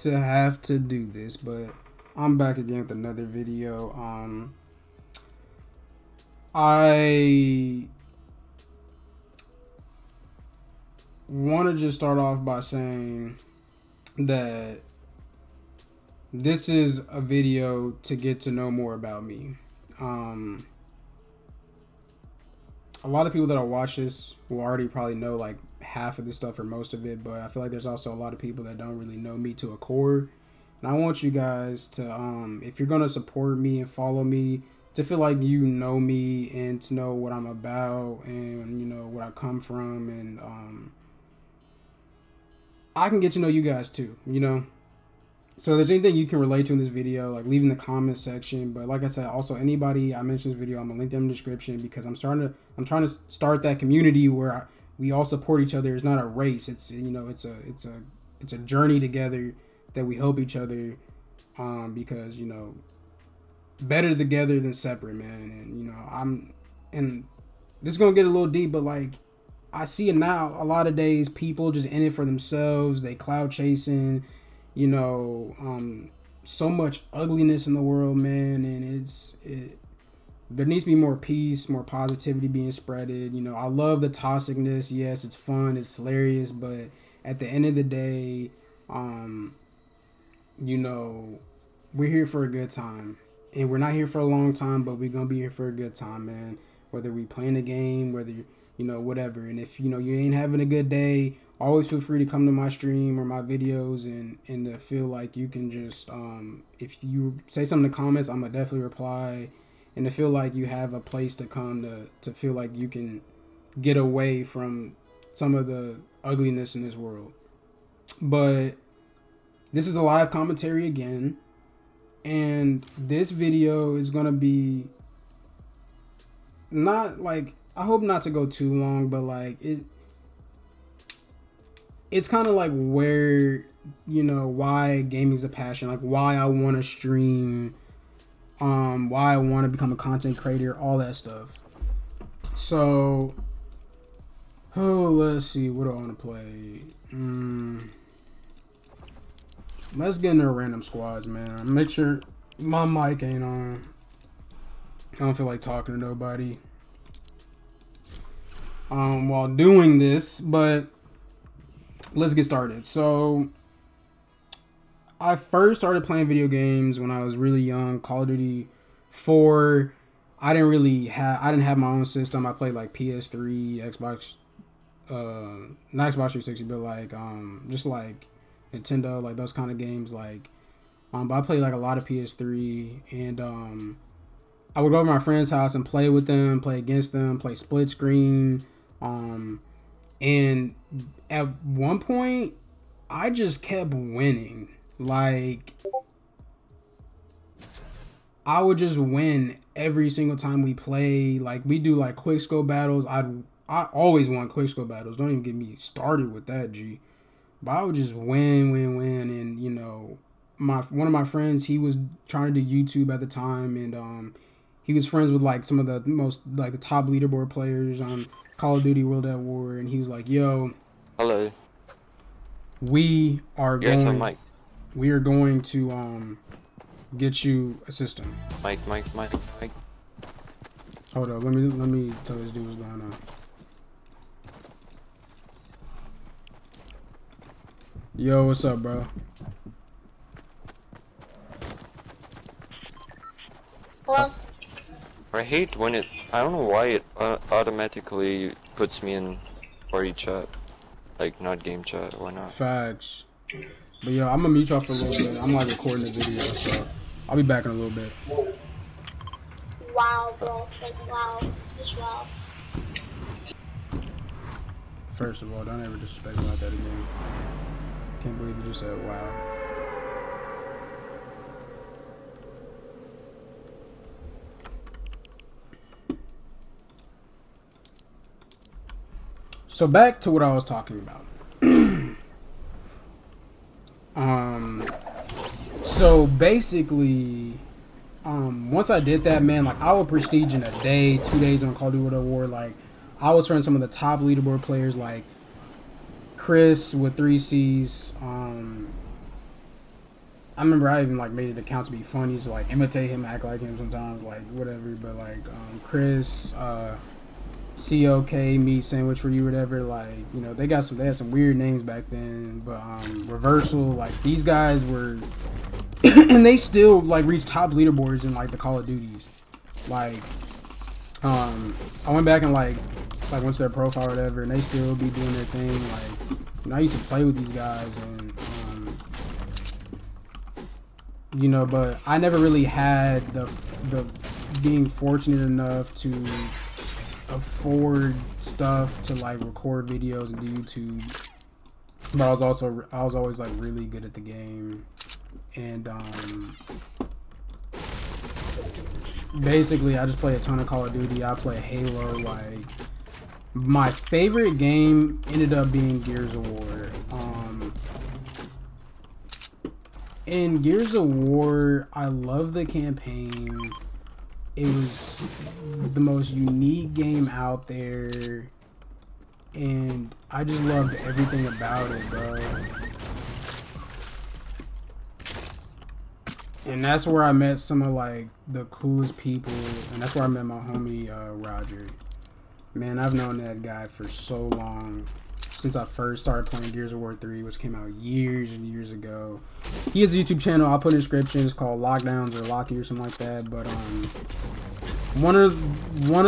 to have to do this, but I'm back again with another video. I want to just start off by saying that this is a video to get to know more about me. A lot of people that watch this will already probably know like half of this stuff or most of it, but I feel like there's also a lot of people that don't really know me to a core. And I want you guys to, if you're gonna support me and follow me, to feel like you know me and to know what I'm about and you know where I come from, and I can get to know you guys too, you know. So if there's anything you can relate to in this video, like leave in the comment section. But like I said, also anybody I mentioned this video, I'm gonna link them in the description, because I'm trying to start that community where we all support each other. It's not a race. It's, you know, it's a journey together that we help each other, because, you know, better together than separate, man. And you know, and this is gonna get a little deep, but like I see it now a lot of days, people just in it for themselves. They cloud chasing. You know, so much ugliness in the world, man, and there needs to be more peace, more positivity being spreaded. You know, I love the toxicness. Yes, it's fun, it's hilarious, but at the end of the day, you know, we're here for a good time, and we're not here for a long time, but we're gonna be here for a good time, man. Whether we playing a game, whether you know, whatever. And if you know you ain't having a good day, always feel free to come to my stream or my videos and to feel like you can just, if you say something in the comments, I'm gonna definitely reply, and to feel like you have a place to come to feel like you can get away from some of the ugliness in this world. But this is a live commentary again, and this video is gonna be not like, I hope not to go too long, but like it's kind of like where, you know, why gaming's a passion, like why I want to stream, why I want to become a content creator, all that stuff. So, let's see, what do I want to play? Let's get into random squads, man. Make sure my mic ain't on. I don't feel like talking to nobody while doing this, but let's get started. So I first started playing video games when I was really young. Call of Duty 4. I didn't have my own system. I played like PS3, Xbox, not Xbox 360, but like just like Nintendo, like those kind of games. Like but I played like a lot of PS3, and I would go to my friend's house and play with them, play against them, play split screen. And at one point, I just kept winning. Like, I would just win every single time we play. Like, we do like quick scope battles. I always won quick scope battles. Don't even get me started with that, G. But I would just win. And you know, one of my friends, he was trying to do YouTube at the time, and he was friends with like some of the most, like the top leaderboard players on Call of Duty World at War, and he was like, "Yo, hello. We are yes, going. Mike. We are going to get you a system." Mike. Hold up, let me tell this dude what's going on. Yo, what's up, bro? Hello? I hate when I don't know why it automatically puts me in party chat, like not game chat. Why not? Facts. But yo, I'm gonna mute y'all for a little bit. I'm like recording the video, so I'll be back in a little bit. Wow, bro. Like, wow. Just wow. First of all, don't ever disrespect me like that again. Can't believe you just said wow. So back to what I was talking about. So basically, once I did that, man, like I would prestige in a day, 2 days on Call of Duty World at War. Like I was turning some of the top leaderboard players, like Chris with 3 C's, I remember I even like made it account to be funny, to like imitate him, act like him sometimes, like whatever. But like Chris, COK, meat sandwich for you, whatever. Like you know they had some weird names back then. But Reversal, like these guys were, and they still like reach top leaderboards in like the Call of Duties. Like I went back and like went to their profile or whatever, and they still be doing their thing. Like you know, I used to play with these guys and. You know, but I never really had the being fortunate enough to afford stuff to like record videos and do YouTube. But I was always like really good at the game, and basically I just play a ton of Call of Duty. I play Halo. Like my favorite game ended up being Gears of War. In Gears of War, I love the campaign. It was the most unique game out there, and I just loved everything about it, bro. And that's where I met some of like the coolest people, and that's where I met my homie Roger. Man, I've known that guy for so long. Since I first started playing Gears of War 3, which came out years and years ago. He has a YouTube channel I'll put in the description. It's called Lockdowns or Locky or something like that. But one of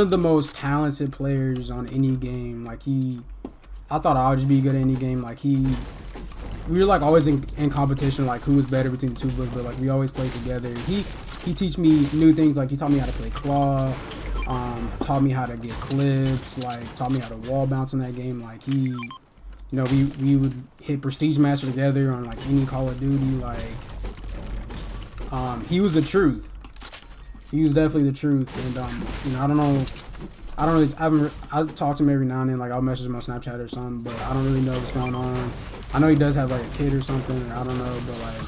the most talented players on any game. Like I thought I would just be good at any game. Like we were like always in competition, like who was better between the two of us. But like we always played together. He teach me new things. Like he taught me how to play claw. Taught me how to get clips. Like taught me how to wall bounce in that game. Like he. You know, we would hit Prestige Master together on like any Call of Duty. Like, he was the truth. He was definitely the truth. And you know, I talk to him every now and then. Like, I'll message him on Snapchat or something, but I don't really know what's going on. I know he does have like a kid or something. Or I don't know, but like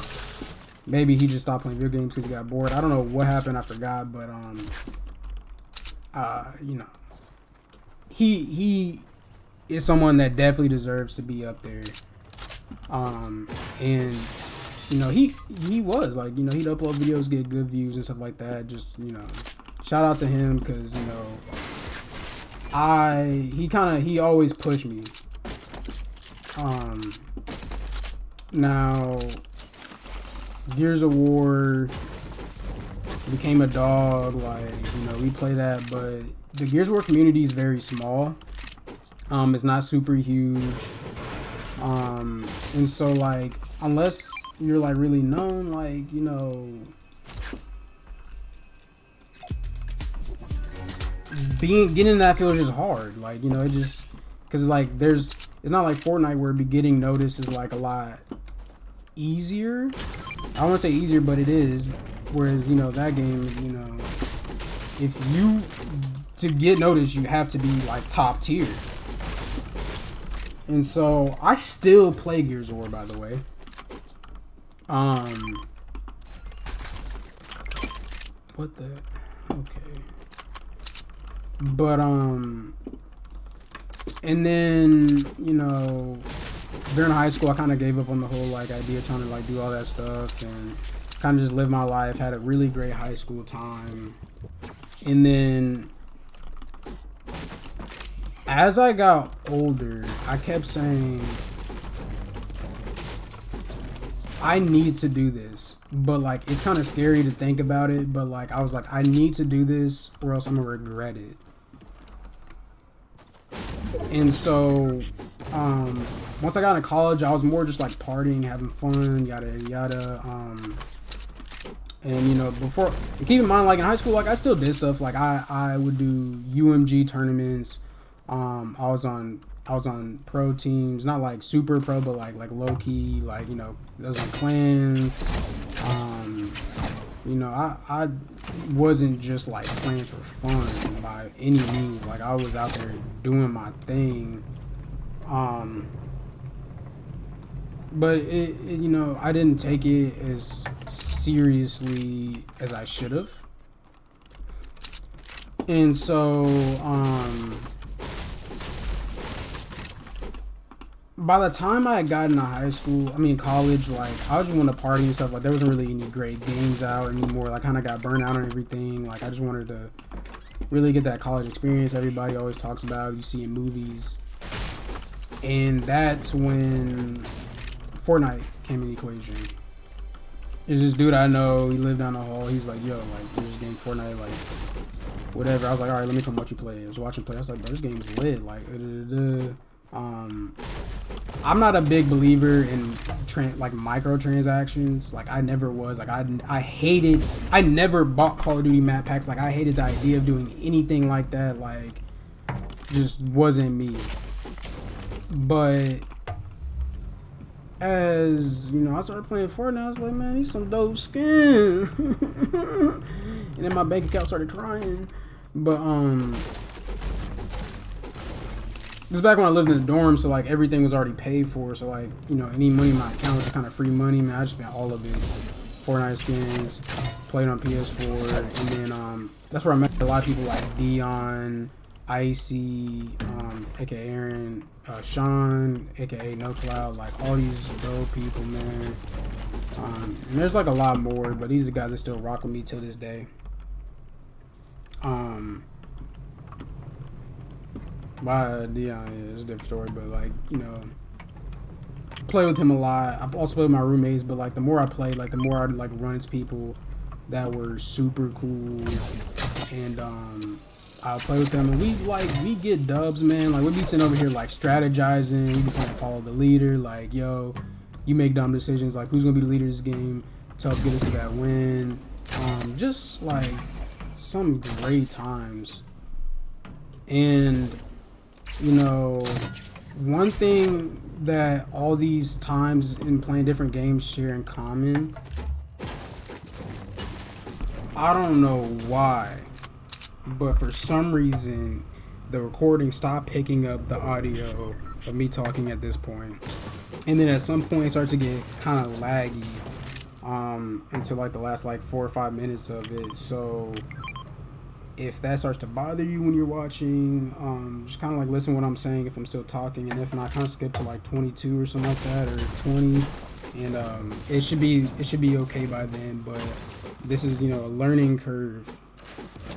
maybe he just stopped playing video games because he got bored. I don't know what happened. I forgot, but you know, he is someone that definitely deserves to be up there. And you know, he was like, you know, he'd upload videos, get good views and stuff like that. Just, you know, shout out to him because, you know, he always pushed me. Now Gears of War became a dog, like, you know, we play that, but the Gears of War community is very small. It's not super huge. And so like, unless you're like really known, like, you know, getting in that field is hard. Like, you know, it just, cause like it's not like Fortnite where getting noticed is like a lot easier. I don't want to say easier, but it is. Whereas, you know, that game, you know, to get noticed, you have to be like top tier. And so I still play Gears of War, by the way. What the? Okay. But and then, you know, during high school, I kind of gave up on the whole like idea of trying to like do all that stuff and kind of just live my life. Had a really great high school time, and then as I got older, I kept saying, I need to do this. But like, it's kind of scary to think about it, but like, I was like, I need to do this or else I'm gonna regret it. And so, once I got into college, I was more just like partying, having fun, yada yada. And you know, keep in mind, like in high school, like I still did stuff. Like I would do UMG tournaments. I was on pro teams, not like super pro, but like low key, like, you know, I was on clans. You know, I wasn't just like playing for fun by any means. Like I was out there doing my thing. But it you know, I didn't take it as seriously as I should have. And so by the time I had gotten to high school, I mean college, like I was just wanting to party and stuff. Like there wasn't really any great games out anymore. Like kind of got burnt out on everything. Like I just wanted to really get that college experience everybody always talks about, you see in movies. And that's when Fortnite came in the equation. There's this dude I know, he lived down the hall, he's like, yo, like, this game Fortnite, like, whatever. I was like, alright, let me come watch you play. I was watching play, I was like, bro, this game's lit, like, I'm not a big believer in like microtransactions. Like I never was. Like I hated. I never bought Call of Duty map packs. Like I hated the idea of doing anything like that. Like just wasn't me. But as you know, I started playing Fortnite. I was like, man, these some dope skin. And then my bank account started crying. But this was back when I lived in the dorm, so like everything was already paid for. So like, you know, any money in my account was just kind of free money. Man, I just spent all of it. Fortnite skins, played on PS4, and then that's where I met a lot of people like Dion, Icey, aka Aaron, Sean, aka No Cloud, like all these dope people, man. And there's like a lot more, but these are the guys that still rock with me till this day. By Dion, yeah, it's a different story, but like, you know, play with him a lot. I've also played with my roommates, but like the more I played, like the more I'd like run into people that were super cool, and I'll play with them, and we get dubs, man. Like we be sitting over here like strategizing, we be trying to follow the leader, like yo, you make dumb decisions, like who's gonna be the leader of this game to help get us to that win. Just like some great times. And you know, one thing that all these times in playing different games share in common, I don't know why, but for some reason the recording stopped picking up the audio of me talking at this point. And then at some point it starts to get kind of laggy until like the last like 4 or 5 minutes of it. So if that starts to bother you when you're watching, just kind of like listen to what I'm saying if I'm still talking, and if not, kind of skip to like 22 or something like that, or 20, and it should be okay by then. But this is, you know, a learning curve.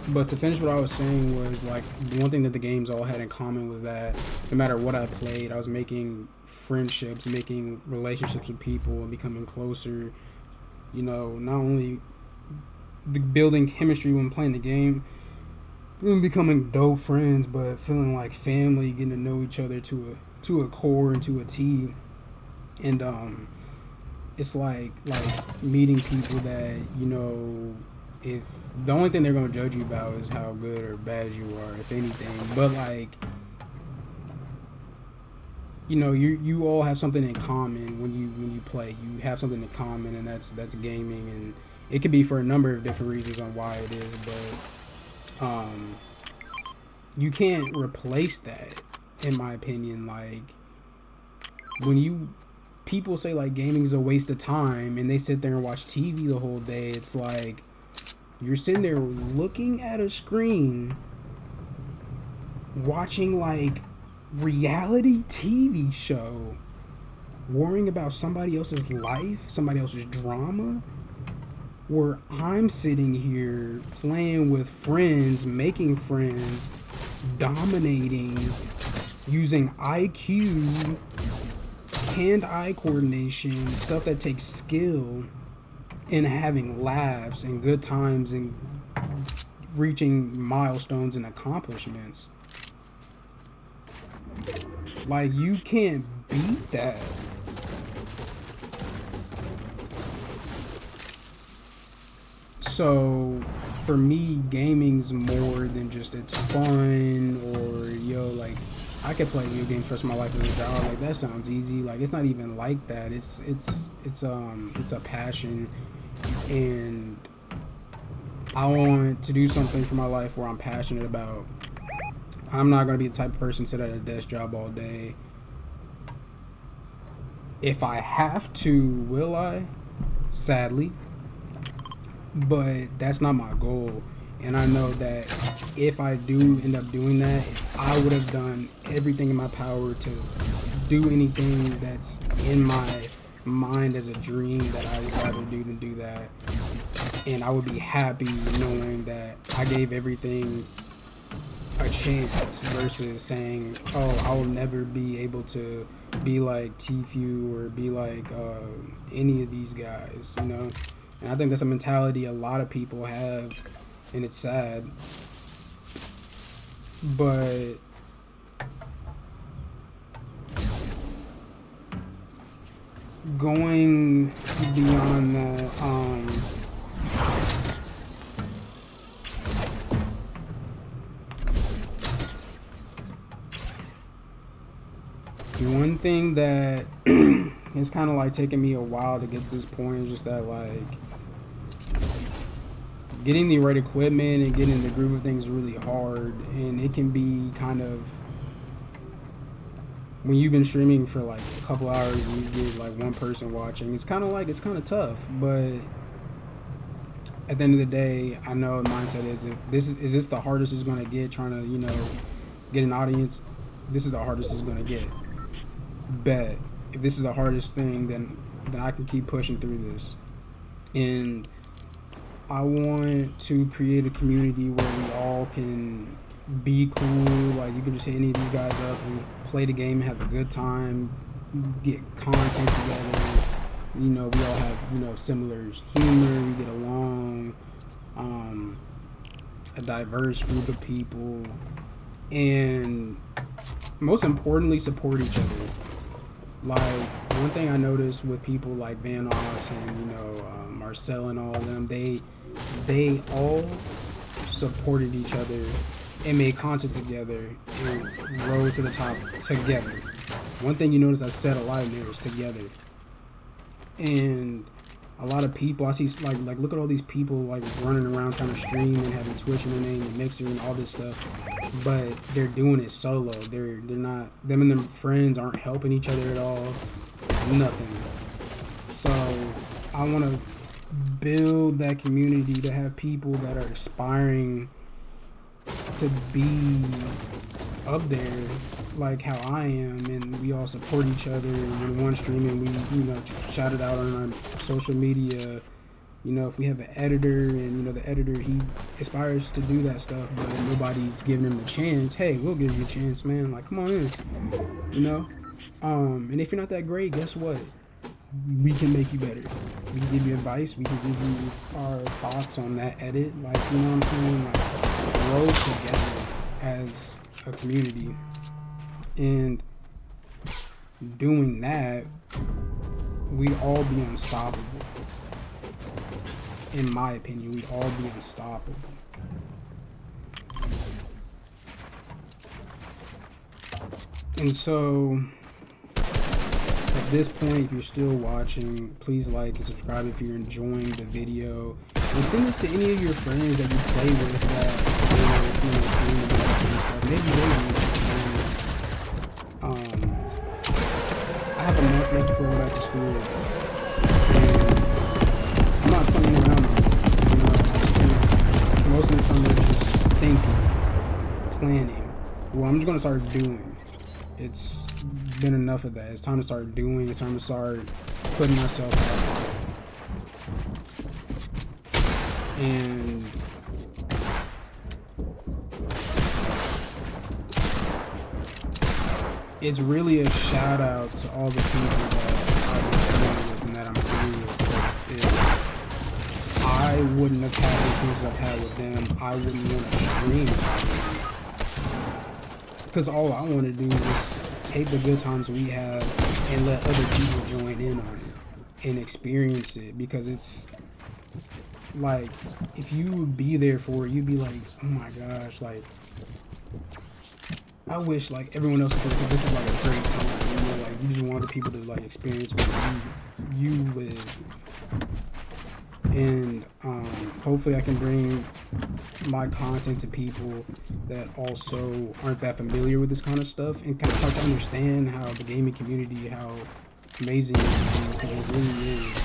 But to finish what I was saying was like the one thing that the games all had in common was that no matter what I played, I was making friendships, making relationships with people, and becoming closer. You know, not only building chemistry when playing the game, becoming dope friends, but feeling like family, getting to know each other to a core and to a T. And it's like meeting people that, you know, if the only thing they're gonna judge you about is how good or bad you are, if anything. But like, you know, you all have something in common when you play. You have something in common, and that's gaming, and it could be for a number of different reasons on why it is, but you can't replace that, in my opinion. Like when people say like gaming is a waste of time and they sit there and watch TV the whole day, it's like you're sitting there looking at a screen watching like reality TV show, worrying about somebody else's life, somebody else's drama, where I'm sitting here playing with friends, making friends, dominating, using IQ, hand-eye coordination, stuff that takes skill, and having laughs and good times and reaching milestones and accomplishments. Like, you can't beat that. So for me, gaming's more than just it's fun, or yo, like I could play video games for the rest of my life as a job. Like that sounds easy. Like it's not even like that. It's a passion, and I want to do something for my life where I'm passionate about. I'm not gonna be the type of person to sit at a desk job all day. If I have to, will I? Sadly. But that's not my goal, and I know that if I do end up doing that, I would have done everything in my power to do anything that's in my mind as a dream that I would rather do than do that. And I would be happy knowing that I gave everything a chance versus saying, oh, I will never be able to be like Kiwifuh or be like any of these guys, you know? And I think that's a mentality a lot of people have, and it's sad. But going beyond that, one thing that it's kind of like taking me a while to get to this point is just that, like, getting the right equipment and getting in the groove of things is really hard, and it can be kind of, when you've been streaming for like a couple hours and you get like one person watching, it's kind of tough. But at the end of the day, I know the mindset is, if is this the hardest it's going to get, trying to, you know, get an audience, this is the hardest it's going to get. Bet if this is the hardest thing, then I can keep pushing through this. And I want to create a community where we all can be cool. Like, you can just hit any of these guys up and play the game, have a good time, get content together. You know, we all have, you know, similar humor, we get along, a diverse group of people, and most importantly, support each other. Like, one thing I noticed with people like Vanoss and, you know, Marcel and all of them, they all supported each other and made content together and rose to the top together. One thing you notice I said a lot in there is together. And a lot of people, I see, like look at all these people like running around trying to stream and having Twitch in their name and Mixer and all this stuff, but they're doing it solo. They're not, them and their friends aren't helping each other at all. Nothing. So I want to build that community to have people that are aspiring to be up there like how I am, and we all support each other. And when one streaming, we, you know, shout it out on our social media. You know, if we have an editor and, you know, the editor, he aspires to do that stuff, but nobody's giving him a chance. Hey, we'll give you a chance, man. Like, come on in, you know. And if you're not that great, guess what? We can make you better. We can give you advice. We can give you our thoughts on that edit. Like, you know what I'm saying? Like, grow together as a community. And doing that, we'd all be unstoppable. In my opinion, we'd all be unstoppable. And so, at this point, if you're still watching, please like and subscribe if you're enjoying the video. And send this to any of your friends that you play with that, you know, maybe they I have a month left before I go back to school. And I'm not playing around on it. You know, most of the time I'm just thinking, planning. Well, I'm just going to start doing. It's been enough of that. It's time to start doing. It's time to start putting myself out there. And it's really a shout out to all the people that I've been playing with and that I'm playing with. If I wouldn't have had the experiences I've had with them, I wouldn't want to stream. Because all I want to do is take the good times we have and let other people join in on it and experience it. Because it's like, if you would be there for it, you'd be like, oh my gosh, like, I wish like everyone else could, this is like a great time, you know, like you just want the people to like experience what you live. And hopefully I can bring my content to people that also aren't that familiar with this kind of stuff and kind of start to understand how the gaming community, how amazing it is, because it really is.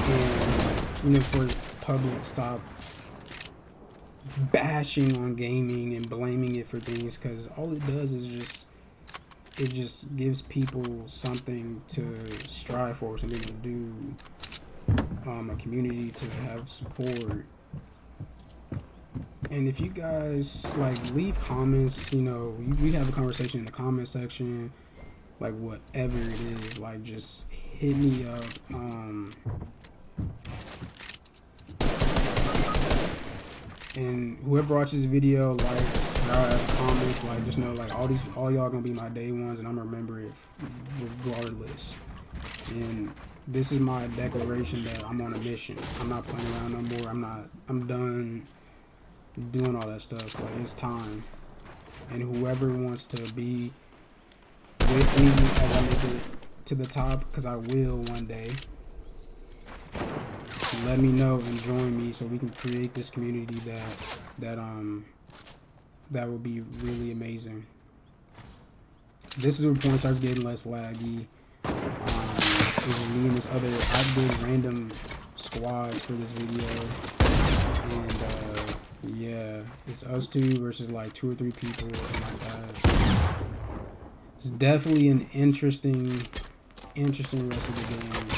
And, you know, for public, stop bashing on gaming and blaming it for things, because all it does is just it just gives people something to strive for, something to do, a community to have support. And if you guys like leave comments, you know, we have a conversation in the comment section, like whatever it is, like just hit me up. And whoever watches this video, like, comments, like, just know, like, all y'all gonna be my day ones, and I'm gonna remember it regardless. And this is my declaration that I'm on a mission. I'm not playing around no more. I'm done doing all that stuff. Like, it's time. And whoever wants to be with me as I make it to the top, because I will one day, let me know and join me so we can create this community that would be really amazing. This is where the point starts getting less laggy. Me and this other, I did random squads for this video, and yeah, it's us two versus like 2 or 3 people, something like that. It's definitely an interesting rest of the game.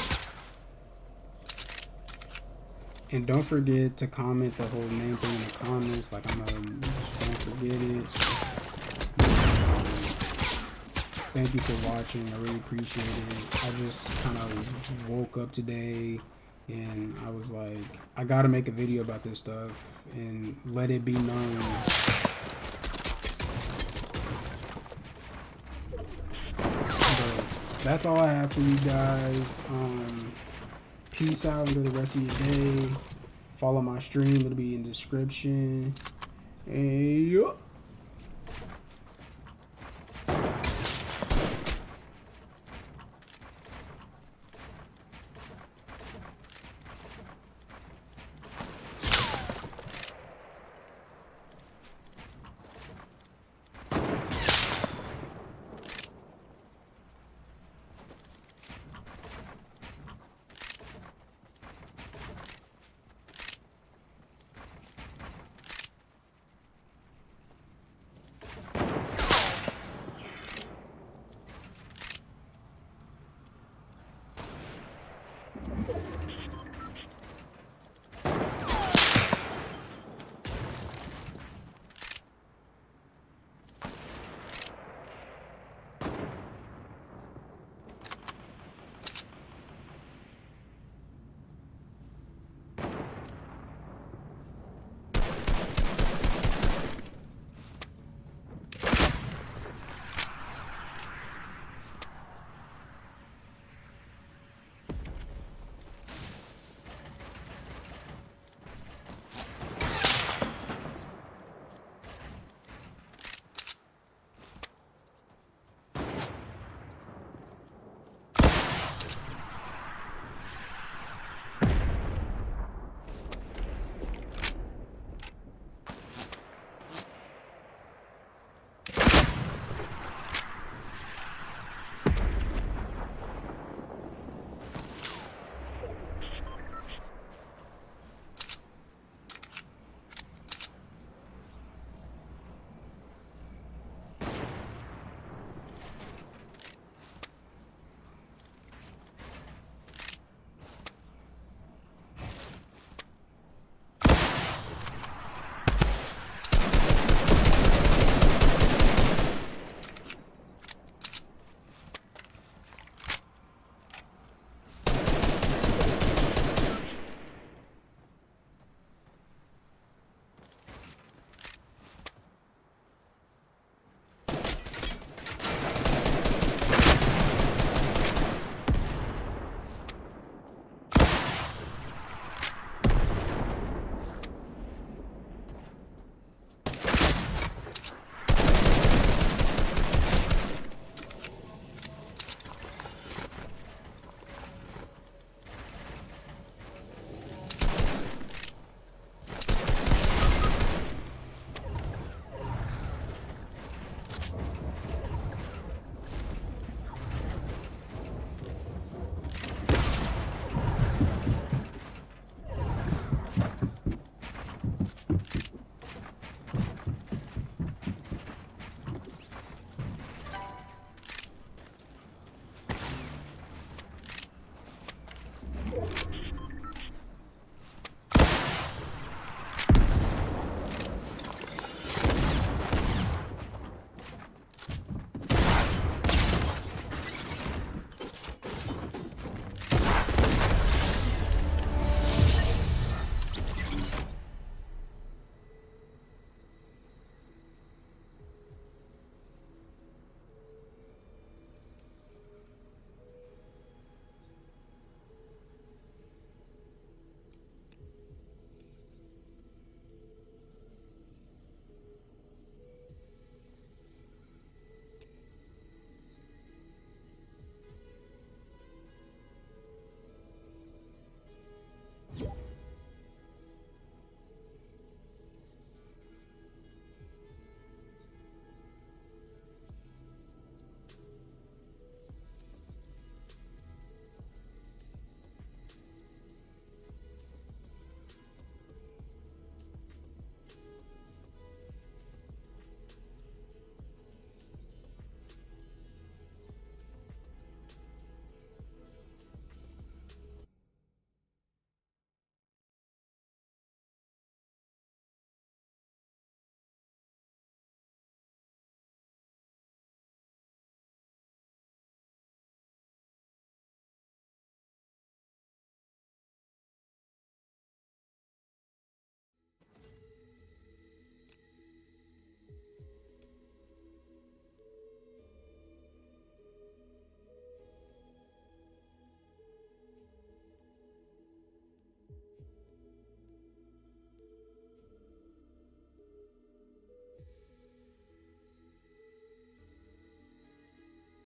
And don't forget to comment the whole name thing in the comments. Like, don't forget it. Thank you for watching. I really appreciate it. I just kind of woke up today and I was like, I gotta make a video about this stuff and let it be known. But that's all I have for you guys. Peace out. Enjoy the rest of your day. Follow my stream. It'll be in the description. Hey, yo.